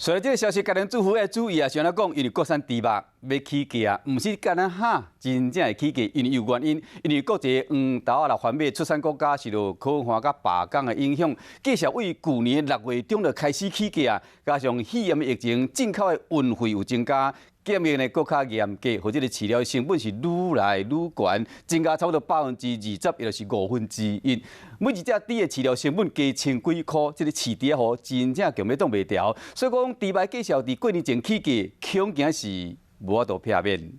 随着这个消息，家庭主妇要注意啊，像咱讲，因为国产猪肉要起价啊，唔是干那哈，真正会起价，因为有原因，因为国际黄豆啊啦贩卖出产国家受到可汗甲罢工的影响，继续为去年6月中就开始起价，加上肺炎疫情，进口的运费有增加。检验呢，更较严格，或者个饲料成本是愈来愈悬，增加差不多20%，也就是1/5。每一只猪的饲料成本加千几块，这个饲猪吼真正强要挡袂牢。所以讲，猪肉继续伫过年前起价，恐惊是无法度避免。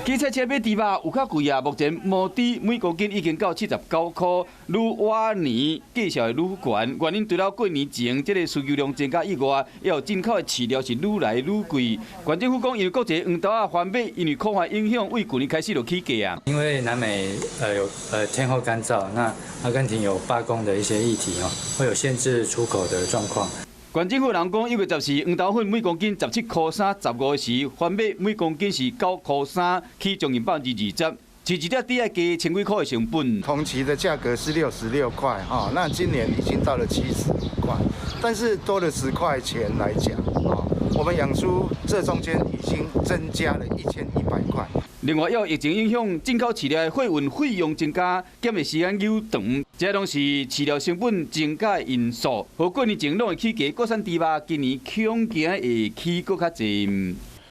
基菜车买猪肉有较贵啊，目前毛猪每公斤已经到79块，愈晚年继续会愈悬。原因除了过年前这个需求量增加以外，也有进口的饲料是愈来愈贵。县政府讲，因为国际黄豆啊贩卖，因为可汗影响，为去年开始就起价啊。因为南美有天候干燥，那阿根廷有罢工的一些议题哦，会有限制出口的状况。县政府人讲，1月14黄豆粉每公斤17块3，15时贩卖每公斤是9块3，起将近20%。饲一只猪要加千几块的成本。同期的价格是66块哈，那今年已经到了75块，但是多了10块钱来讲啊，我们养猪这中间已经增加了1100块。另外，由疫情影响，进口饲料的货运费用增加，检的时间又长，这拢是饲料成本增加的因素。和过年前拢会起价，国产猪肉今年恐惊会起搁较济。